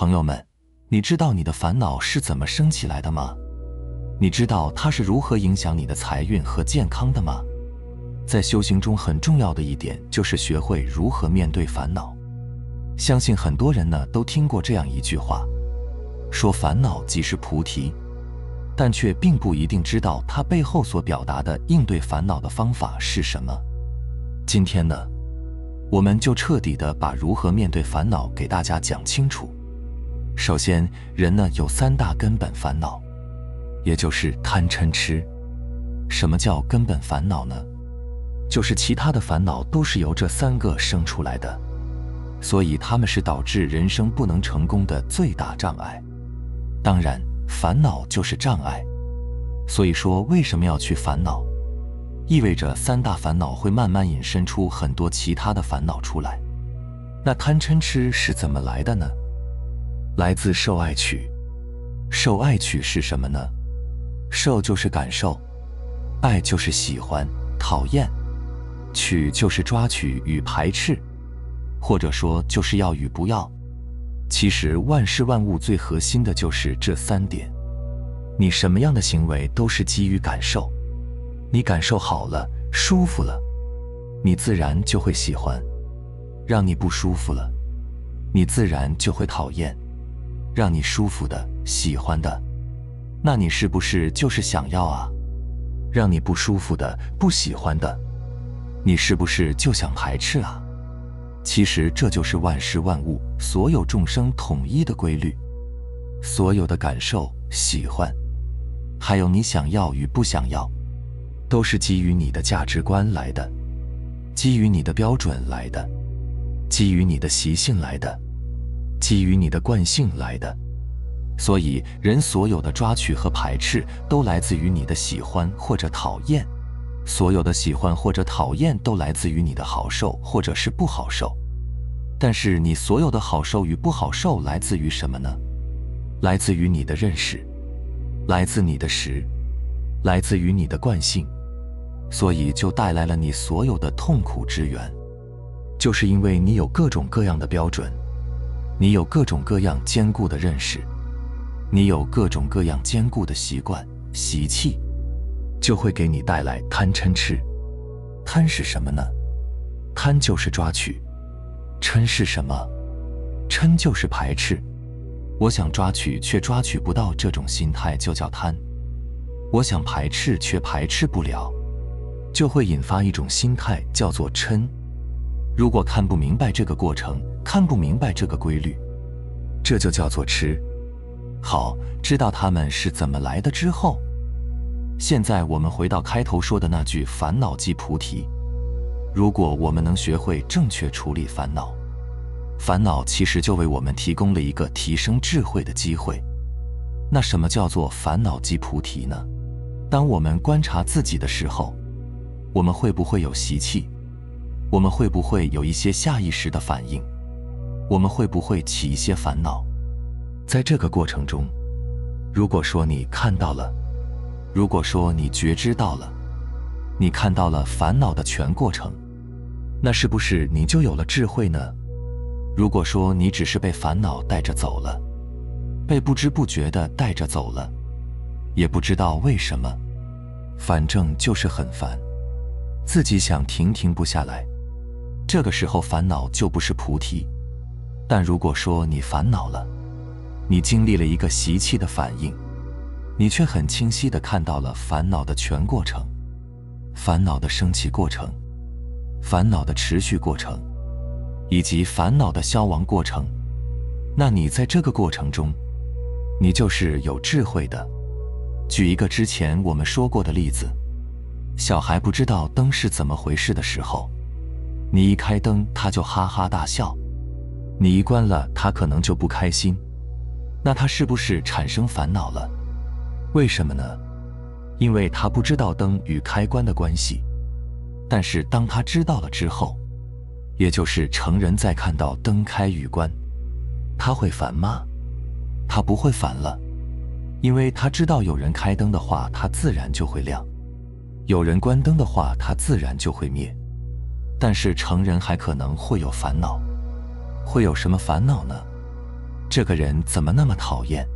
朋友们，你知道你的烦恼是怎么生起来的吗？你知道它是如何影响你的财运和健康的吗？在修行中很重要的一点就是学会如何面对烦恼。相信很多人呢都听过这样一句话，说烦恼即是菩提，但却并不一定知道它背后所表达的应对烦恼的方法是什么。今天呢，我们就彻底的把如何面对烦恼给大家讲清楚。首先，人呢有3大根本烦恼，也就是贪嗔痴。什么叫根本烦恼呢？就是其他的烦恼都是由这3个生出来的，所以它们是导致人生不能成功的最大障碍。当然，烦恼就是障碍，所以说为什么要去烦恼？意味着3大烦恼会慢慢引申出很多其他的烦恼出来。那贪嗔痴是怎么来的呢？来自受爱取。受爱取是什么呢？受就是感受，爱就是喜欢、讨厌，取就是抓取与排斥，或者说就是要与不要。其实万事万物最核心的就是这3点。你什么样的行为都是基于感受，你感受好了，舒服了，你自然就会喜欢；让你不舒服了，你自然就会讨厌；让你舒服的、喜欢的，那你是不是就是想要啊？让你不舒服的、不喜欢的，你是不是就想排斥啊？其实这就是万事万物、所有众生统一的规律。所有的感受、喜欢，还有你想要与不想要，都是基于你的价值观来的，基于你的标准来的，基于你的习性来的，基于你的惯性来的。所以人所有的抓取和排斥都来自于你的喜欢或者讨厌，所有的喜欢或者讨厌都来自于你的好受或者是不好受。但是你所有的好受与不好受来自于什么呢？来自于你的认识，来自你的识，来自于你的惯性，所以就带来了你所有的痛苦之源。就是因为你有各种各样的标准，你有各种各样坚固的认识，你有各种各样坚固的习惯、习气，就会给你带来贪嗔痴。贪是什么呢？贪就是抓取。嗔是什么？嗔就是排斥。我想抓取却抓取不到，这种心态就叫贪。我想排斥却排斥不了，就会引发一种心态叫做嗔。如果看不明白这个过程，看不明白这个规律，这就叫做痴。好，知道它们是怎么来的之后，现在我们回到开头说的那句烦恼即菩提。如果我们能学会正确处理烦恼，烦恼其实就为我们提供了一个提升智慧的机会。那什么叫做烦恼即菩提呢？当我们观察自己的时候，我们会不会有习气？我们会不会有一些下意识的反应？我们会不会起一些烦恼？在这个过程中，如果说你看到了，如果说你觉知到了，你看到了烦恼的全过程，那是不是你就有了智慧呢？如果说你只是被烦恼带着走了，被不知不觉地带着走了，也不知道为什么，反正就是很烦，自己想停不下来，这个时候烦恼就不是菩提。但如果说你烦恼了，你经历了一个习气的反应，你却很清晰地看到了烦恼的全过程，烦恼的升起过程，烦恼的持续过程，以及烦恼的消亡过程，那你在这个过程中，你就是有智慧的。举一个之前我们说过的例子，小孩不知道灯是怎么回事的时候，你一开灯他就哈哈大笑，你一关了他可能就不开心，那他是不是产生烦恼了？为什么呢？因为他不知道灯与开关的关系。但是当他知道了之后，也就是成人在看到灯开与关，他会烦吗？他不会烦了，因为他知道有人开灯的话，他自然就会亮；有人关灯的话，他自然就会灭。但是成人还可能会有烦恼，会有什么烦恼呢？这个人怎么那么讨厌？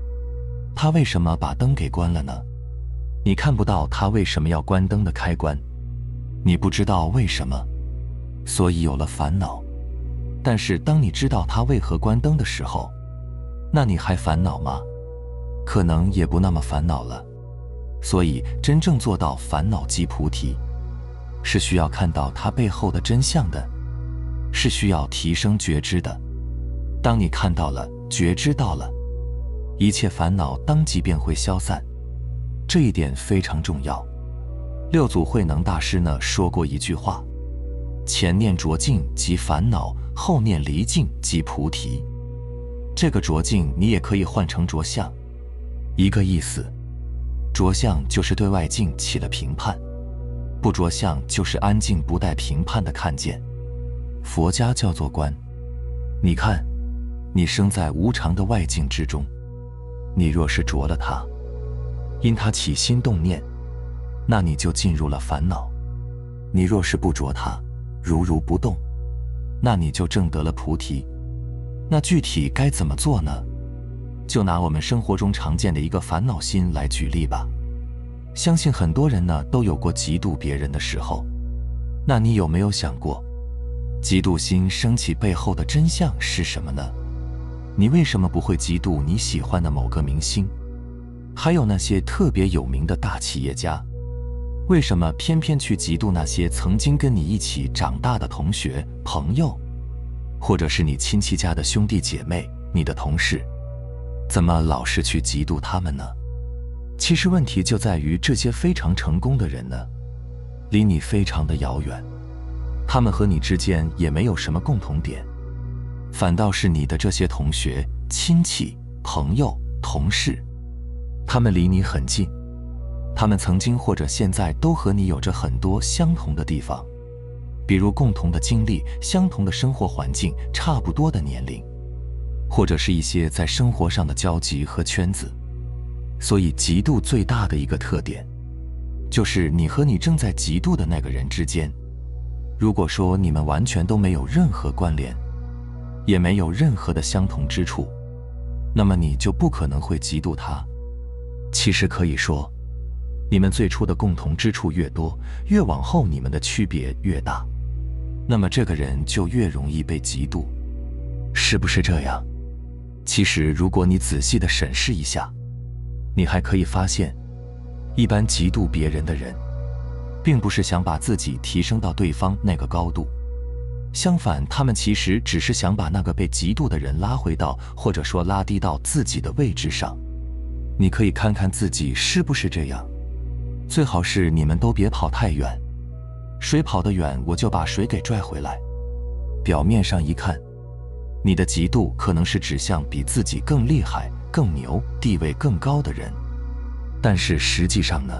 他为什么把灯给关了呢？你看不到他为什么要关灯的开关，你不知道为什么，所以有了烦恼。但是当你知道他为何关灯的时候，那你还烦恼吗？可能也不那么烦恼了。所以真正做到烦恼即菩提，是需要看到它背后的真相的，是需要提升觉知的。当你看到了，觉知到了，一切烦恼当即便会消散，这一点非常重要。六祖慧能大师呢说过一句话：前念浊境即烦恼，后念离境即菩提。这个浊境你也可以换成着相，一个意思。着相就是对外境起了评判，不着相就是安静不带评判的看见。佛家叫做观。你看，你生在无常的外境之中，你若是着了它，因它起心动念，那你就进入了烦恼。你若是不着它，如如不动，那你就证得了菩提。那具体该怎么做呢？就拿我们生活中常见的一个烦恼心来举例吧。相信很多人呢都有过嫉妒别人的时候，那你有没有想过，嫉妒心升起背后的真相是什么呢？你为什么不会嫉妒你喜欢的某个明星，还有那些特别有名的大企业家？为什么偏偏去嫉妒那些曾经跟你一起长大的同学、朋友，或者是你亲戚家的兄弟姐妹、你的同事？怎么老是去嫉妒他们呢？其实问题就在于这些非常成功的人呢，离你非常的遥远，他们和你之间也没有什么共同点，反倒是你的这些同学、亲戚、朋友、同事，他们离你很近，他们曾经或者现在都和你有着很多相同的地方，比如共同的经历、相同的生活环境、差不多的年龄，或者是一些在生活上的交集和圈子。所以嫉妒最大的一个特点，就是你和你正在嫉妒的那个人之间，如果说你们完全都没有任何关联，也没有任何的相同之处，那么你就不可能会嫉妒他。其实可以说，你们最初的共同之处越多，越往后你们的区别越大，那么这个人就越容易被嫉妒，是不是这样？其实如果你仔细地审视一下，你还可以发现，一般嫉妒别人的人，并不是想把自己提升到对方那个高度，相反，他们其实只是想把那个被嫉妒的人拉回到，或者说拉低到自己的位置上。你可以看看自己是不是这样，最好是你们都别跑太远，谁跑得远我就把谁给拽回来。表面上一看，你的嫉妒可能是指向比自己更厉害、更牛、地位更高的人，但是实际上呢，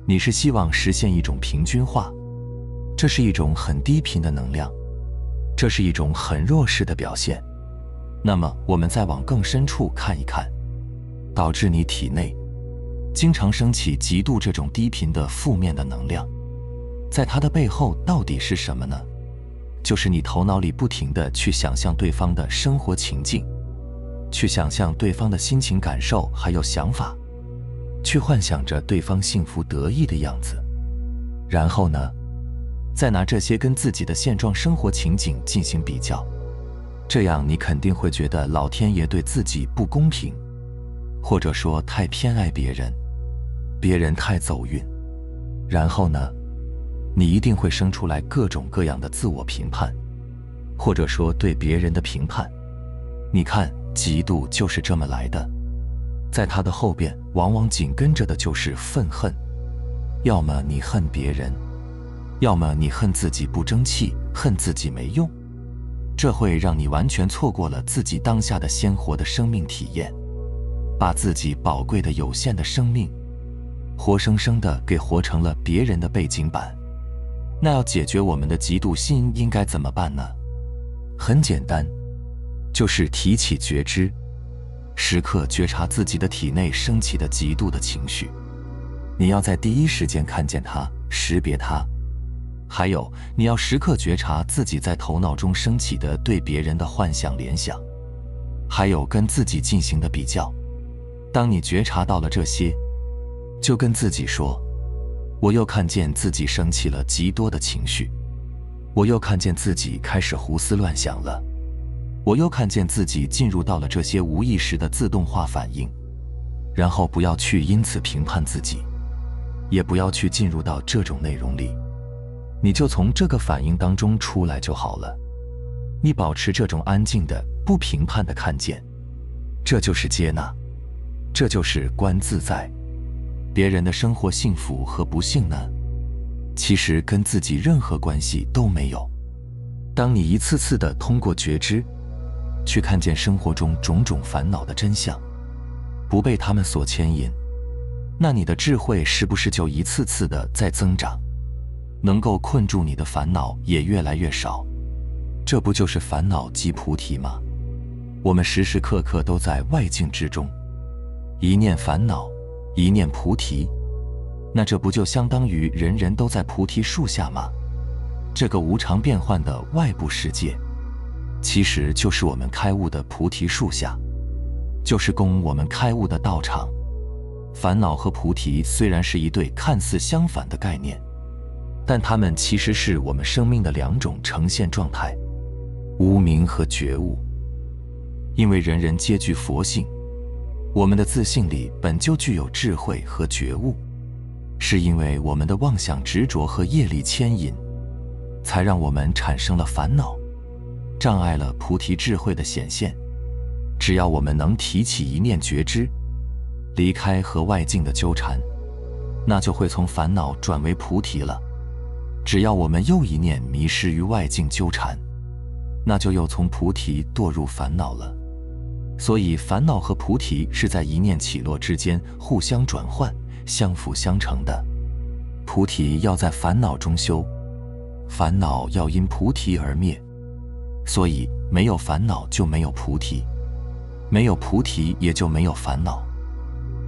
你是希望实现一种平均化，这是一种很低频的能量，这是一种很弱势的表现。那么我们再往更深处看一看，导致你体内经常升起嫉妒这种低频的负面的能量，在它的背后到底是什么呢？就是你头脑里不停地去想象对方的生活情境，去想象对方的心情感受还有想法，去幻想着对方幸福得意的样子，然后呢，再拿这些跟自己的现状生活情景进行比较，这样你肯定会觉得老天爷对自己不公平，或者说太偏爱别人，别人太走运。然后呢，你一定会生出来各种各样的自我评判，或者说对别人的评判。你看，嫉妒就是这么来的，在它的后边往往紧跟着的就是愤恨，要么你恨别人，要么你恨自己不争气，恨自己没用，这会让你完全错过了自己当下的鲜活的生命体验，把自己宝贵的有限的生命活生生的给活成了别人的背景板。那要解决我们的嫉妒心应该怎么办呢？很简单，就是提起觉知，时刻觉察自己的体内升起的嫉妒的情绪，你要在第一时间看见它，识别它。还有，你要时刻觉察自己在头脑中升起的对别人的幻想联想，还有跟自己进行的比较。当你觉察到了这些，就跟自己说，我又看见自己生气了极多的情绪，我又看见自己开始胡思乱想了，我又看见自己进入到了这些无意识的自动化反应。然后不要去因此评判自己，也不要去进入到这种内容里，你就从这个反应当中出来就好了。你保持这种安静的、不评判的看见，这就是接纳，这就是观自在。别人的生活幸福和不幸呢，其实跟自己任何关系都没有。当你一次次的通过觉知，去看见生活中种种烦恼的真相，不被他们所牵引，那你的智慧是不是就一次次的在增长？能够困住你的烦恼也越来越少。这不就是烦恼即菩提吗？我们时时刻刻都在外境之中，一念烦恼，一念菩提，那这不就相当于人人都在菩提树下吗？这个无常变幻的外部世界，其实就是我们开悟的菩提树下，就是供我们开悟的道场。烦恼和菩提虽然是一对看似相反的概念，但它们其实是我们生命的两种呈现状态，无明和觉悟。因为人人皆具佛性，我们的自性里本就具有智慧和觉悟，是因为我们的妄想执着和业力牵引，才让我们产生了烦恼，障碍了菩提智慧的显现。只要我们能提起一念觉知，离开和外境的纠缠，那就会从烦恼转为菩提了。只要我们又一念迷失于外境纠缠，那就又从菩提堕入烦恼了。所以烦恼和菩提是在一念起落之间互相转换，相辅相成的。菩提要在烦恼中修，烦恼要因菩提而灭。所以没有烦恼就没有菩提，没有菩提也就没有烦恼，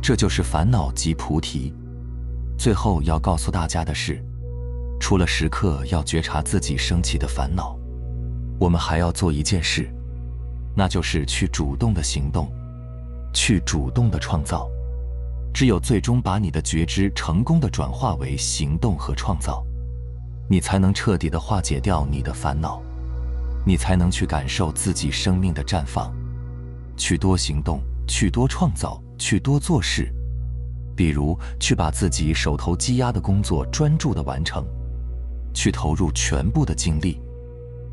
这就是烦恼即菩提。最后要告诉大家的是，除了时刻要觉察自己升起的烦恼，我们还要做一件事，那就是去主动的行动，去主动的创造。只有最终把你的觉知成功的转化为行动和创造，你才能彻底的化解掉你的烦恼，你才能去感受自己生命的绽放。去多行动，去多创造，去多做事。比如去把自己手头积压的工作专注的完成，去投入全部的精力，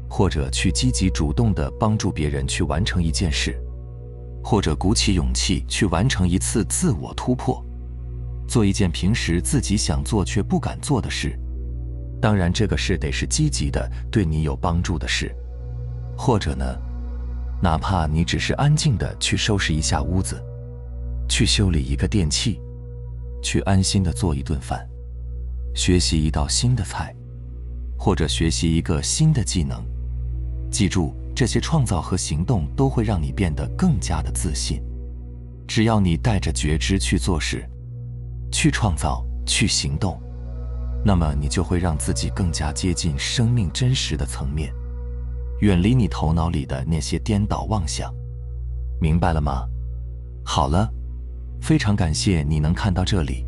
或者去积极主动地帮助别人去完成一件事，或者鼓起勇气去完成一次自我突破，做一件平时自己想做却不敢做的事。当然这个事得是积极的，对你有帮助的事。或者呢，哪怕你只是安静地去收拾一下屋子，去修理一个电器，去安心地做一顿饭，学习一道新的菜，或者学习一个新的技能。记住，这些创造和行动都会让你变得更加的自信。只要你带着觉知去做事，去创造，去行动，那么你就会让自己更加接近生命真实的层面，远离你头脑里的那些颠倒妄想。明白了吗？好了，非常感谢你能看到这里，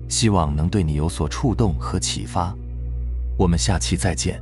希望能对你有所触动和启发。我们下期再见。